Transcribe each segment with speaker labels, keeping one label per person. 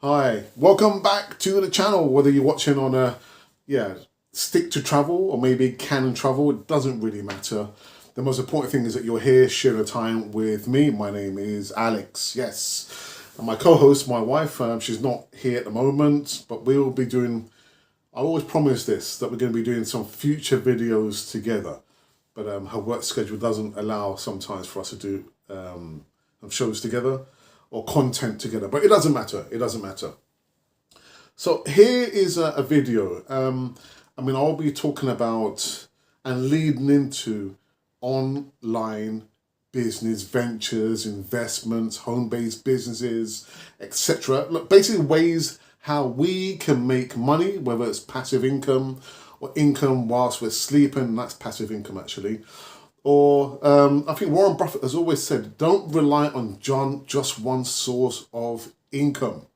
Speaker 1: Hi, welcome back to the channel. Whether you're watching on stick to travel or maybe can travel, it doesn't really matter. The most important thing is that you're here sharing time with me. My name is Alex, yes. And my co-host, my wife, she's not here at the moment, but we'll be doing, I always promise this, that we're going to be doing some future videos together. But her work schedule doesn't allow sometimes for us to do some shows together or content together, but it doesn't matter. It doesn't matter. So here is a video. I'll be talking about and leading into online business ventures, investments, home-based businesses, etc. Look, basically ways how we can make money, whether it's passive income or income whilst we're sleeping. That's passive income actually. Or I think Warren Buffett has always said, don't rely on just one source of income.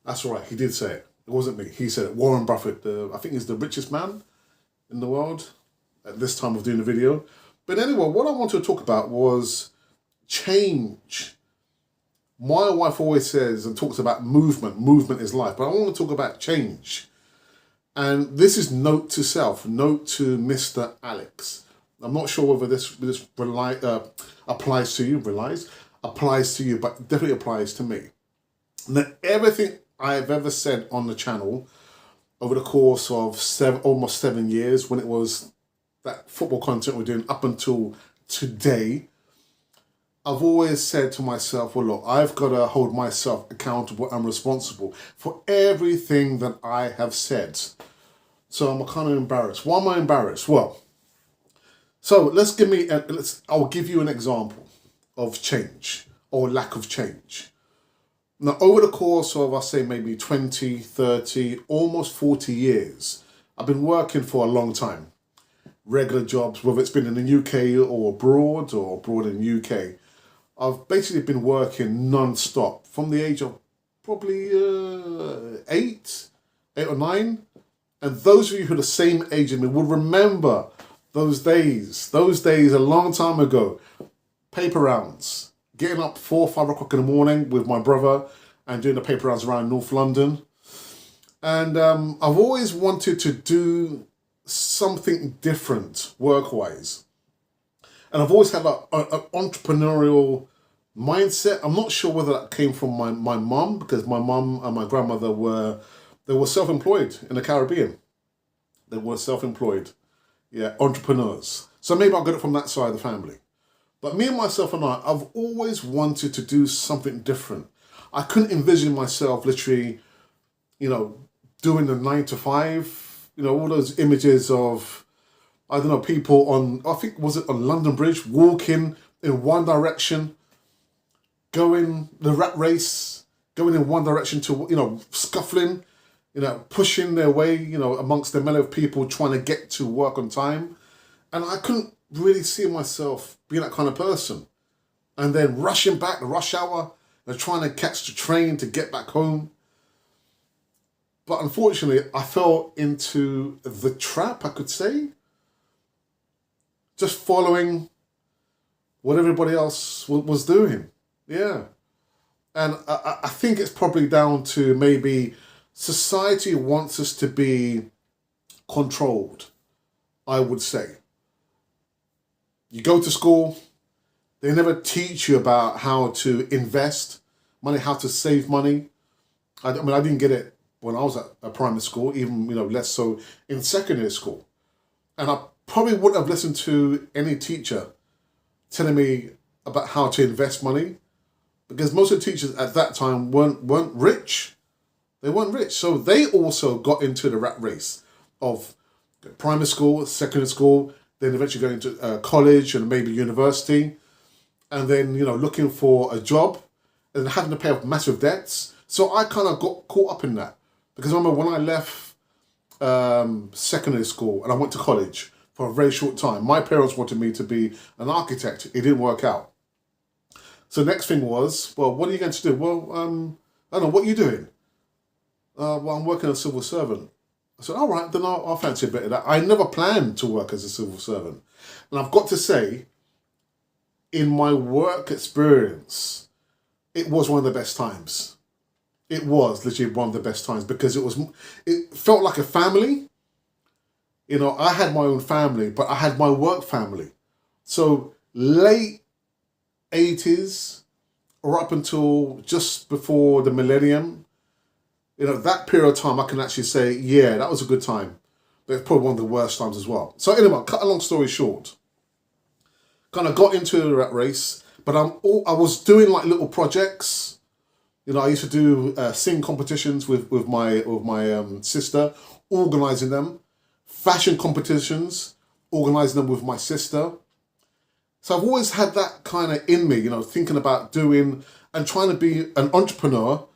Speaker 1: That's right, he did say it. It wasn't me. He said it. Warren Buffett, I think he's the richest man in the world at this time of doing the video. But anyway, what I wanted to talk about was change. My wife always says and talks about movement. Movement is life. But I want to talk about change. And this is note to self, note to Mr. Alex. I'm not sure whether this applies to you, applies to you, but definitely applies to me. Now, everything I've ever said on the channel over the course of almost 7 years, when it was that football content we're doing up until today, I've always said to myself, well, look, I've got to hold myself accountable and responsible for everything that I have said. So I'm kind of embarrassed. Why am I embarrassed? Well, so I'll give you an example of change or lack of change. Now, over the course of, I say maybe 20, 30, almost 40 years, I've been working for a long time. Regular jobs, whether it's been in the UK or abroad in the UK. I've basically been working non-stop from the age of probably eight or nine. And those of you who are the same age as me will remember those days a long time ago. Paper rounds, getting up 4 or 5 o'clock in the morning with my brother and doing the paper rounds around North London. And I've always wanted to do something different work-wise. And I've always had an entrepreneurial mindset. I'm not sure whether that came from my mum, because my mum and my grandmother were self-employed in the Caribbean. They were self-employed, entrepreneurs. So maybe I got it from that side of the family. But me and myself and I've always wanted to do something different. I couldn't envision myself literally, doing the 9 to 5, all those images of, I don't know, people on, I think, was it on London Bridge, walking in one direction, going the rat race, going in one direction to, scuffling, pushing their way, amongst the melee of people trying to get to work on time. And I couldn't really see myself being that kind of person. And then rushing back, the rush hour, and trying to catch the train to get back home. But unfortunately, I fell into the trap, I could say. Just following what everybody else was doing. Yeah. And I think it's probably down to maybe society wants us to be controlled, I would say. You go to school, they never teach you about how to invest money, how to save money. I didn't get it when I was at a primary school, even, less so in secondary school. And I probably wouldn't have listened to any teacher telling me about how to invest money, because most of the teachers at that time weren't rich. They weren't rich. So they also got into the rat race of primary school, secondary school, then eventually going to college and maybe university, and then, looking for a job and having to pay off massive debts. So I kind of got caught up in that. Because I remember when I left secondary school and I went to college for a very short time, my parents wanted me to be an architect. It didn't work out. So the next thing was, well, what are you going to do? Well, I don't know, what are you doing? Well, I'm working as a civil servant. I said, all right, then I'll fancy a bit of that. I never planned to work as a civil servant. And I've got to say, in my work experience, it was one of the best times. It was literally one of the best times because it felt like a family. You know, I had my own family, but I had my work family. So late 80s or up until just before the millennium, you know, that period of time, I can actually say, yeah, that was a good time. But it's probably one of the worst times as well. So anyway, cut a long story short, kind of got into the rat race, but I was doing like little projects. You know, I used to do sing competitions with my sister, organising them, fashion competitions, organising them with my sister. So I've always had that kind of in me, you know, thinking about doing and trying to be an entrepreneur,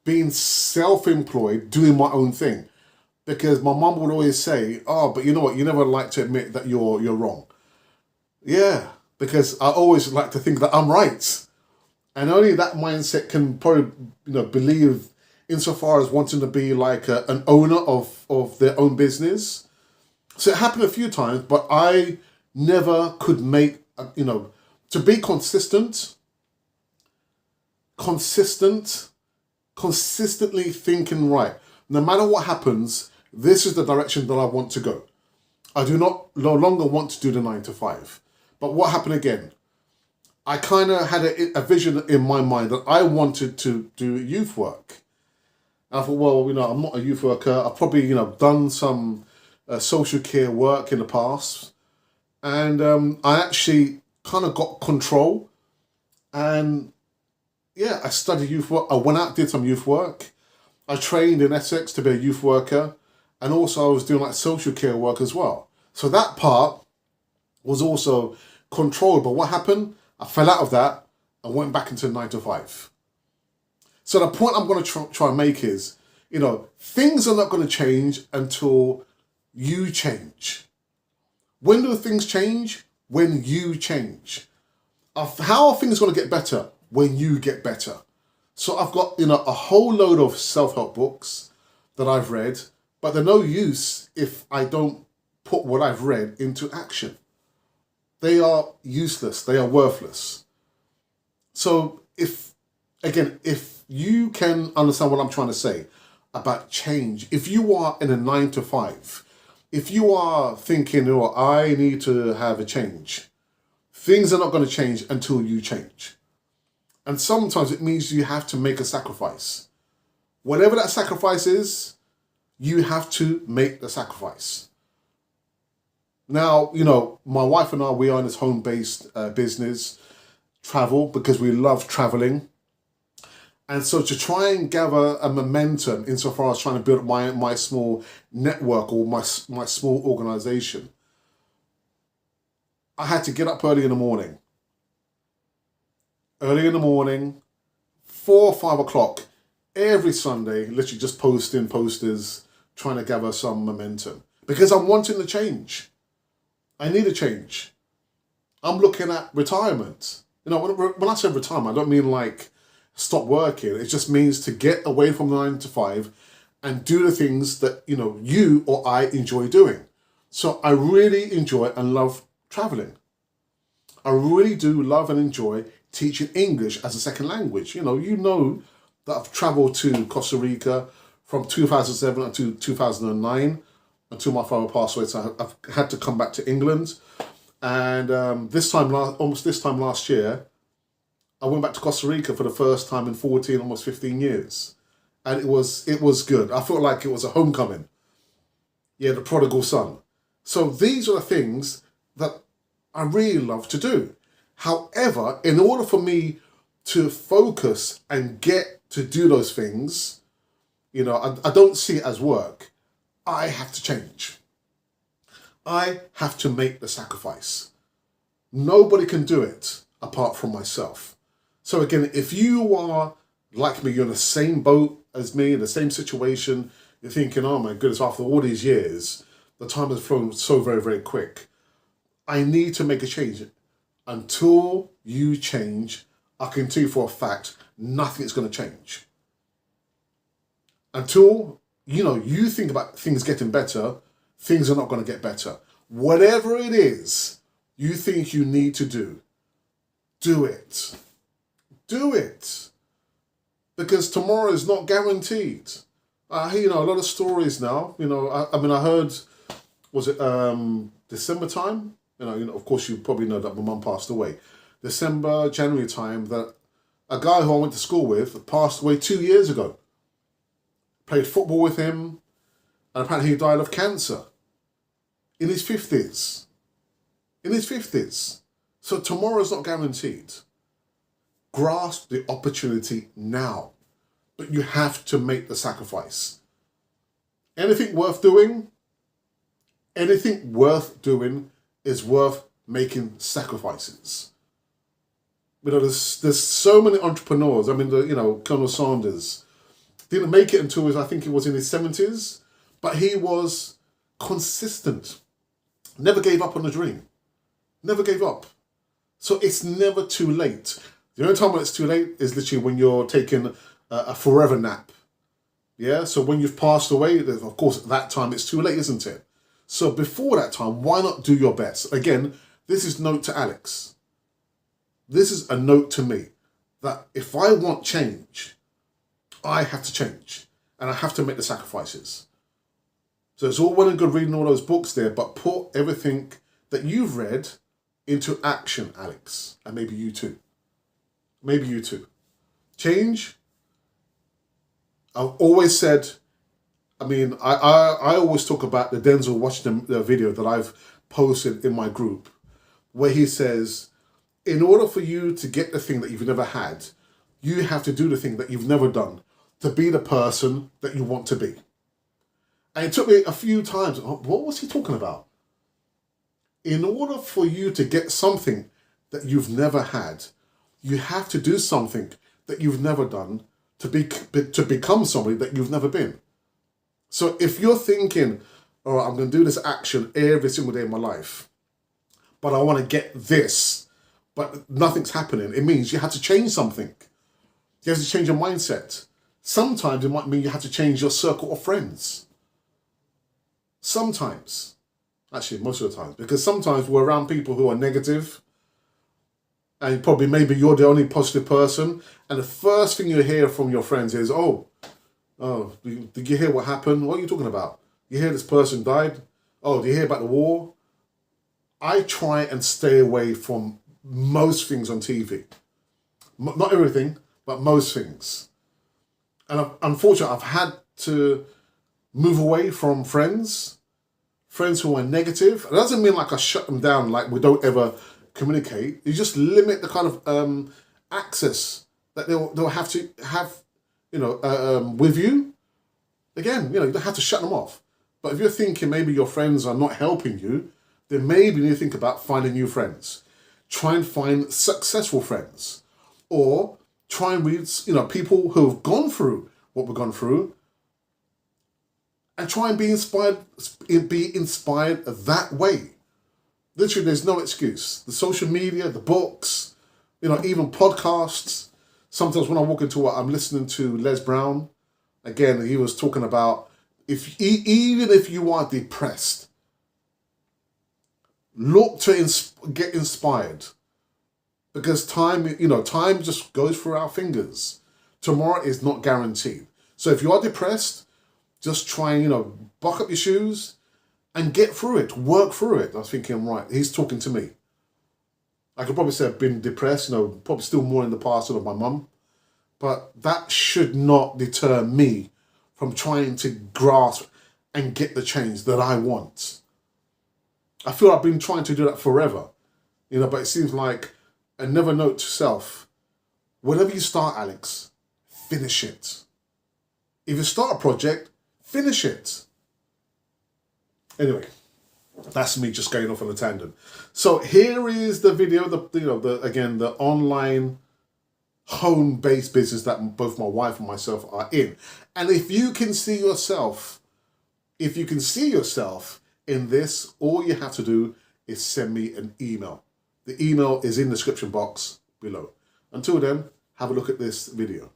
Speaker 1: being self-employed, doing my own thing. Because my mum would always say, "Oh, but you know what? You never like to admit that you're wrong." Yeah, because I always like to think that I'm right. And only that mindset can probably, you know, believe insofar as wanting to be like an owner of their own business. So it happened a few times, but I never could make, you know, to be consistently thinking right. No matter what happens, this is the direction that I want to go. I do not no longer want to do the 9 to 5. But what happened again? I kind of had a vision in my mind that I wanted to do youth work. And I thought, well, you know, I'm not a youth worker. I've probably, you know, done some social care work in the past. And I actually kind of got control. And yeah, I studied youth work. I went out, did some youth work. I trained in Essex to be a youth worker. And also I was doing like social care work as well. So that part was also controlled. But what happened? I fell out of that and went back into 9 to 5. So the point I'm going to try and make is, you know, things are not going to change until you change. When do things change? When you change. How are things going to get better? When you get better. So I've got, you know, a whole load of self-help books that I've read, but they're no use if I don't put what I've read into action. They are useless. They are worthless. So if you can understand what I'm trying to say about change, if you are in a 9 to 5, if you are thinking, oh, I need to have a change, things are not going to change until you change. And sometimes it means you have to make a sacrifice. Whatever that sacrifice is, you have to make the sacrifice. Now, you know, my wife and I, we are in this home-based business, travel, because we love traveling. And so to try and gather a momentum insofar as trying to build my small network or my small organization, I had to get up early in the morning. Early in the morning, 4 or 5 o'clock, every Sunday, literally just posting posters, trying to gather some momentum. Because I'm wanting to change. I need a change. I'm looking at retirement. You know, when I say retirement, I don't mean like stop working. It just means to get away from the 9 to 5 and do the things that, you know, you or I enjoy doing. So I really enjoy and love traveling. I really do love and enjoy teaching English as a second language. You know that I've traveled to Costa Rica from 2007 until 2009. Until my father passed away, so I've had to come back to England. And almost this time last year, I went back to Costa Rica for the first time in 14, almost 15 years. And it was good. I felt like it was a homecoming. Yeah, the prodigal son. So these are the things that I really love to do. However, in order for me to focus and get to do those things, you know, I don't see it as work. I have to change. I have to make the sacrifice. Nobody can do it apart from myself. So again, if you are like me, you're in the same boat as me, in the same situation, you're thinking, oh my goodness, after all these years, the time has flown so very, very quick. I need to make a change. Until you change, I can tell you for a fact, nothing is going to change. Until you think about things getting better, things are not going to get better. Whatever it is you think you need to do, do it. Do it. because tomorrow is not guaranteed. I hear, a lot of stories now. I heard, was it December time? Of course, you probably know that my mum passed away. December, January time, that a guy who I went to school with passed away 2 years ago. Played football with him, and apparently he died of cancer in his 50s. In his 50s. So tomorrow's not guaranteed. Grasp the opportunity now, but you have to make the sacrifice. Anything worth doing is worth making sacrifices. There's so many entrepreneurs. I mean, Colonel Sanders didn't make it until I think he was in his 70s, but he was consistent. Never gave up on the dream. Never gave up. So it's never too late. The only time when it's too late is literally when you're taking a forever nap. Yeah, so when you've passed away, of course, at that time it's too late, isn't it? So before that time, why not do your best? Again, this is note to Alex. This is a note to me that if I want change, I have to change and I have to make the sacrifices. So it's all well and good reading all those books there, but put everything that you've read into action, Alex, and maybe you too. Maybe you too. Change. I've always said, I always talk about the Denzel Washington video that I've posted in my group, where he says, in order for you to get the thing that you've never had, you have to do the thing that you've never done to be the person that you want to be. And it took me a few times. What was he talking about? In order for you to get something that you've never had, you have to do something that you've never done to become somebody that you've never been. So if you're thinking, all right, I'm going to do this action every single day of my life, but I want to get this, but nothing's happening, it means you have to change something. You have to change your mindset. Sometimes it might mean you have to change your circle of friends. Sometimes. Actually, most of the time. Because sometimes we're around people who are negative, and probably maybe you're the only positive person, and the first thing you hear from your friends is, oh, did you hear what happened? What are you talking about? You hear this person died? Oh, do you hear about the war? I try and stay away from most things on TV. Not everything, but most things. And unfortunately, I've had to move away from friends who are negative. It doesn't mean like I shut them down, like we don't ever communicate. You just limit the kind of access that they'll have to have, with you. Again, you don't have to shut them off. But if you're thinking maybe your friends are not helping you, then maybe you need to think about finding new friends. Try and find successful friends. Or try and read, people who have gone through what we've gone through, and try and be inspired that way. Literally, there's no excuse. The social media, the books, even podcasts. Sometimes when I walk into I'm listening to Les Brown, again, he was talking about even if you are depressed, look to get inspired. Because time just goes through our fingers. Tomorrow is not guaranteed. So if you are depressed, just try and, buck up your shoes and get through it, work through it. I was thinking, right, he's talking to me. I could probably say I've been depressed, probably still more in the past of my mum. But that should not deter me from trying to grasp and get the change that I want. I feel I've been trying to do that forever, but it seems like, another note to self, whatever you start, Alex, finish it. If you start a project, finish it. Anyway, that's me just going off on a tangent. So here is the video, the online home-based business that both my wife and myself are in. And if you can see yourself in this, all you have to do is send me an email. The email is in the description box below. Until then, have a look at this video.